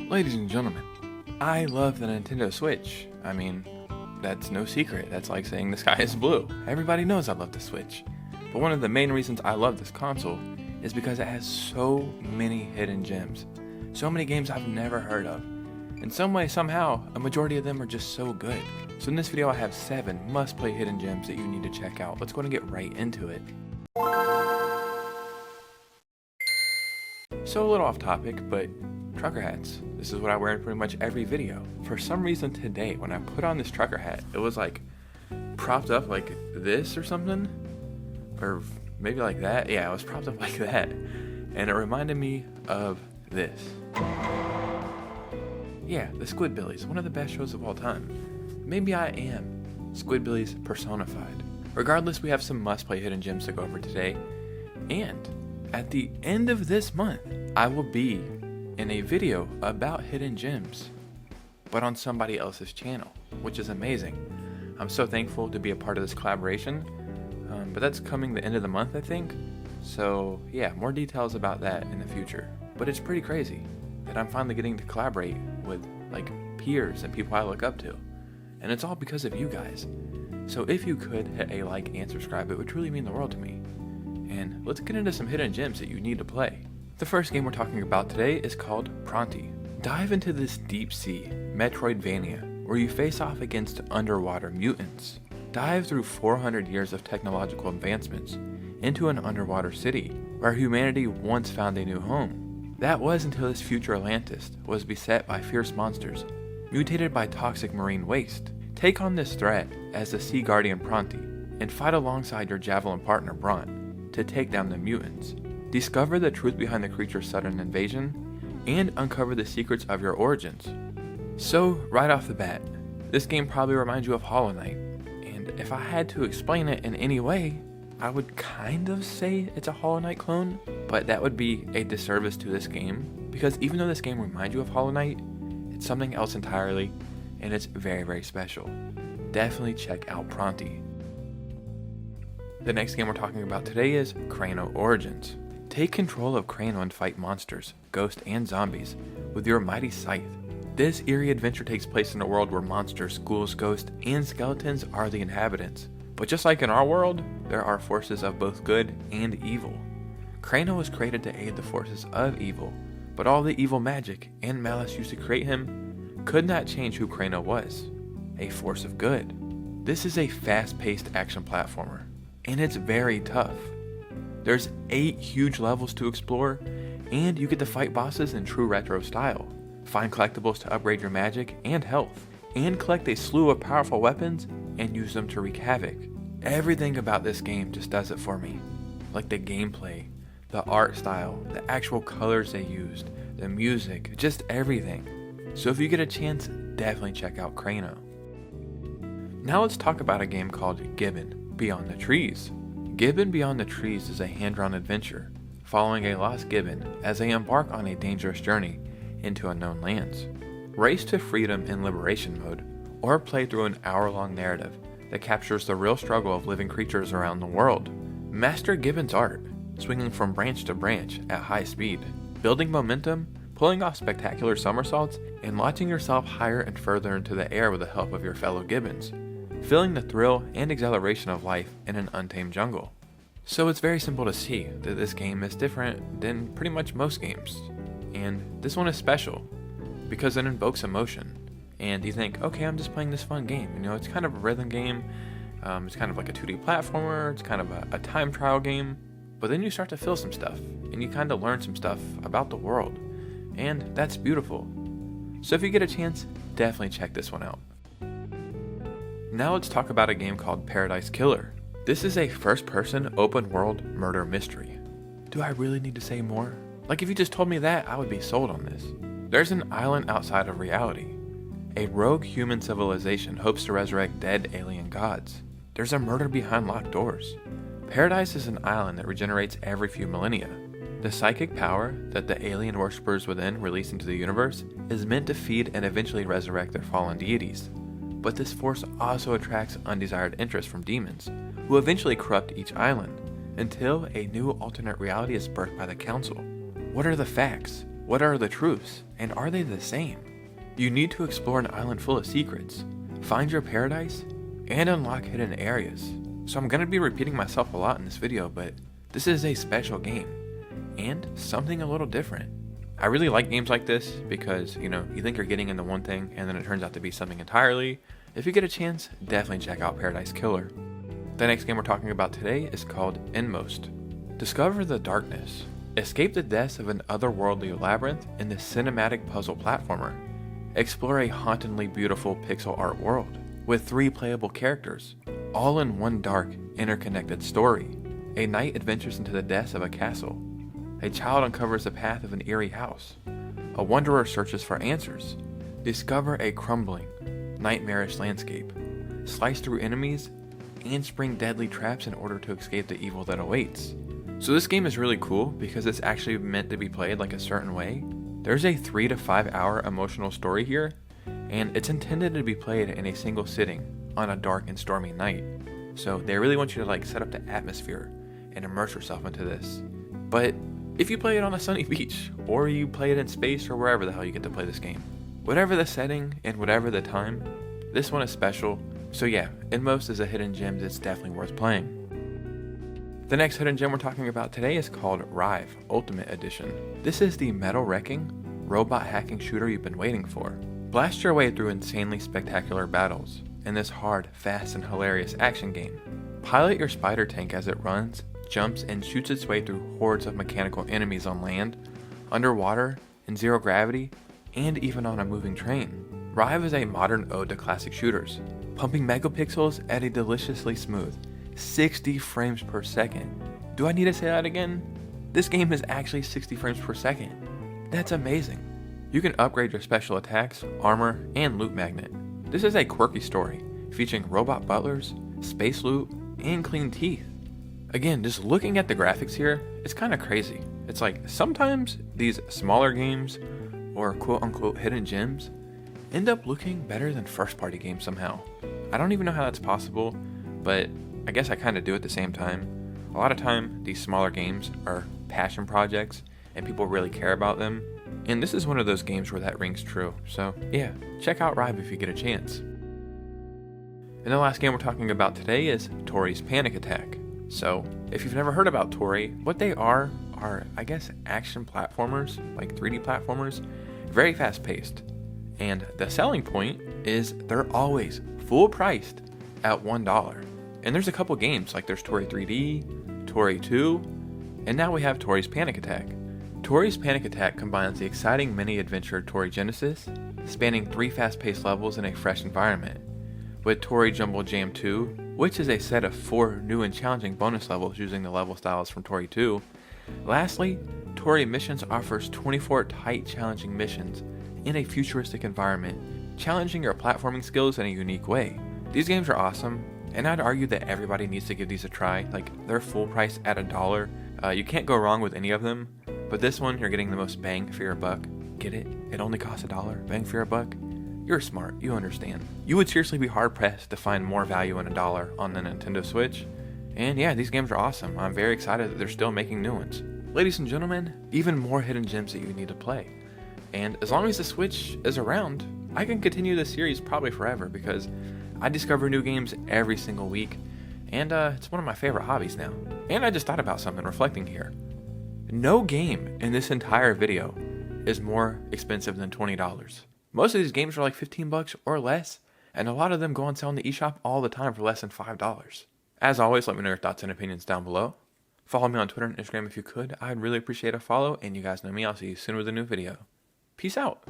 Ladies and gentlemen, I love the Nintendo Switch. I mean, that's no secret. That's like saying the sky is blue. Everybody knows I love the Switch. But one of the main reasons I love this console is because it has so many hidden gems. So many games I've never heard of. In some way, somehow, a majority of them are just so good. So in this video I have 7 must-play hidden gems that you need to check out. Let's go and get right into it. So a little off topic, but trucker hats. This is what I wear in pretty much every video. For some reason today, when I put on this trucker hat, it was like propped up like this or something. Or maybe like that. Yeah, it was propped up like that. And it reminded me of this. Yeah, the Squidbillies, one of the best shows of all time. Maybe I am Squidbillies personified. Regardless, we have some must-play hidden gems to go over today. And at the end of this month, I will be in a video about hidden gems, but on somebody else's channel, which is amazing. I'm so thankful to be a part of this collaboration, but that's coming the end of the month, I think. So yeah, more details about that in the future. But it's pretty crazy that I'm finally getting to collaborate with like peers and people I look up to. And it's all because of you guys. So if you could hit a like and subscribe, it would truly mean the world to me. And let's get into some hidden gems that you need to play. The first game we're talking about today is called Pronty. Dive into this deep sea Metroidvania where you face off against underwater mutants. Dive through 400 years of technological advancements into an underwater city where humanity once found a new home. That was until this future Atlantis was beset by fierce monsters, mutated by toxic marine waste. Take on this threat as the Sea Guardian Pronty and fight alongside your Javelin partner Bront to take down the mutants. Discover the truth behind the creature's sudden invasion, and uncover the secrets of your origins. So, right off the bat, this game probably reminds you of Hollow Knight, and if I had to explain it in any way, I would kind of say it's a Hollow Knight clone, but that would be a disservice to this game, because even though this game reminds you of Hollow Knight, it's something else entirely, and it's very, very special. Definitely check out Pronty. The next game we're talking about today is Kraino Origins. Take control of Kraino and fight monsters, ghosts, and zombies with your mighty scythe. This eerie adventure takes place in a world where monsters, ghouls, ghosts, and skeletons are the inhabitants. But just like in our world, there are forces of both good and evil. Kraino was created to aid the forces of evil, but all the evil magic and malice used to create him could not change who Kraino was, a force of good. This is a fast-paced action platformer, and it's very tough. There's 8 huge levels to explore, and you get to fight bosses in true retro style, find collectibles to upgrade your magic and health, and collect a slew of powerful weapons and use them to wreak havoc. Everything about this game just does it for me. Like the gameplay, the art style, the actual colors they used, the music, just everything. So if you get a chance, definitely check out Kraino. Now let's talk about a game called Gibbon, Beyond the Trees. Gibbon Beyond the Trees is a hand-drawn adventure, following a lost Gibbon as they embark on a dangerous journey into unknown lands. Race to freedom in liberation mode, or play through an hour-long narrative that captures the real struggle of living creatures around the world. Master Gibbon's art, swinging from branch to branch at high speed, building momentum, pulling off spectacular somersaults, and launching yourself higher and further into the air with the help of your fellow Gibbons, feeling the thrill and exhilaration of life in an untamed jungle. So it's very simple to see that this game is different than pretty much most games. And this one is special because it invokes emotion. And you think, okay, I'm just playing this fun game. You know, it's kind of a rhythm game. It's kind of like a 2D platformer. It's kind of a time trial game. But then you start to feel some stuff and you kind of learn some stuff about the world. And that's beautiful. So if you get a chance, definitely check this one out. Now let's talk about a game called Paradise Killer. This is a first-person open-world murder mystery. Do I really need to say more? Like if you just told me that, I would be sold on this. There's an island outside of reality. A rogue human civilization hopes to resurrect dead alien gods. There's a murder behind locked doors. Paradise is an island that regenerates every few millennia. The psychic power that the alien worshippers within release into the universe is meant to feed and eventually resurrect their fallen deities. But this force also attracts undesired interest from demons, who eventually corrupt each island, until a new alternate reality is birthed by the council. What are the facts? What are the truths, and are they the same? You need to explore an island full of secrets, find your paradise, and unlock hidden areas. So I'm going to be repeating myself a lot in this video, but this is a special game, and something a little different. I really like games like this because, you think you're getting into one thing and then it turns out to be something entirely. If you get a chance, definitely check out Paradise Killer. The next game we're talking about today is called INMOST. Discover the darkness. Escape the depths of an otherworldly labyrinth in this cinematic puzzle platformer. Explore a hauntingly beautiful pixel art world with 3 playable characters, all in one dark, interconnected story. A knight adventures into the depths of a castle. A child uncovers the path of an eerie house. A wanderer searches for answers. Discover a crumbling, nightmarish landscape. Slice through enemies and spring deadly traps in order to escape the evil that awaits. So this game is really cool because it's actually meant to be played like a certain way. There's a 3 to 5 hour emotional story here, and it's intended to be played in a single sitting on a dark and stormy night. So they really want you to set up the atmosphere and immerse yourself into this. But if you play it on a sunny beach, or you play it in space, or wherever the hell you get to play this game, whatever the setting and whatever the time, this one is special. So yeah, INMOST is a hidden gem that's definitely worth playing. The next hidden gem we're talking about today is called RIVE Ultimate Edition. This is the metal wrecking, robot hacking shooter you've been waiting for. Blast your way through insanely spectacular battles in this hard, fast, and hilarious action game. Pilot your spider tank as it runs, jumps, and shoots its way through hordes of mechanical enemies on land, underwater, in zero gravity, and even on a moving train. RIVE is a modern ode to classic shooters, pumping megapixels at a deliciously smooth 60 frames per second. Do I need to say that again? This game is actually 60 frames per second. That's amazing. You can upgrade your special attacks, armor, and loot magnet. This is a quirky story, featuring robot butlers, space loot, and clean teeth. Again, just looking at the graphics here, it's kind of crazy. It's like sometimes these smaller games, or quote-unquote hidden gems, end up looking better than first-party games somehow. I don't even know how that's possible, but I guess I kind of do at the same time. A lot of time, these smaller games are passion projects, and people really care about them. And this is one of those games where that rings true. So yeah, check out RIVE if you get a chance. And the last game we're talking about today is Toree's Panic Attack. So, if you've never heard about Toree, what they are, I guess, action platformers, like 3D platformers, very fast paced. And the selling point is they're always full priced at $1. And there's a couple games, like there's Toree 3D, Toree 2, and now we have Toree's Panic Attack. Toree's Panic Attack combines the exciting mini-adventure Toree Genesis, spanning 3 fast-paced levels in a fresh environment, with Toree Jumble Jam 2, which is a set of 4 new and challenging bonus levels using the level styles from Toree 2. Lastly, Toree Missions offers 24 tight, challenging missions in a futuristic environment, challenging your platforming skills in a unique way. These games are awesome, and I'd argue that everybody needs to give these a try. They're full price at $1. You can't go wrong with any of them, but this one, you're getting the most bang for your buck. Get it? It only costs $1, bang for your buck? You're smart, you understand. You would seriously be hard pressed to find more value in $1 on the Nintendo Switch. And yeah, these games are awesome. I'm very excited that they're still making new ones. Ladies and gentlemen, even more hidden gems that you need to play. And as long as the Switch is around, I can continue this series probably forever because I discover new games every single week. And it's one of my favorite hobbies now. And I just thought about something reflecting here. No game in this entire video is more expensive than $20. Most of these games are like $15 or less, and a lot of them go on sale in the eShop all the time for less than $5. As always, let me know your thoughts and opinions down below. Follow me on Twitter and Instagram if you could. I'd really appreciate a follow, and you guys know me. I'll see you soon with a new video. Peace out.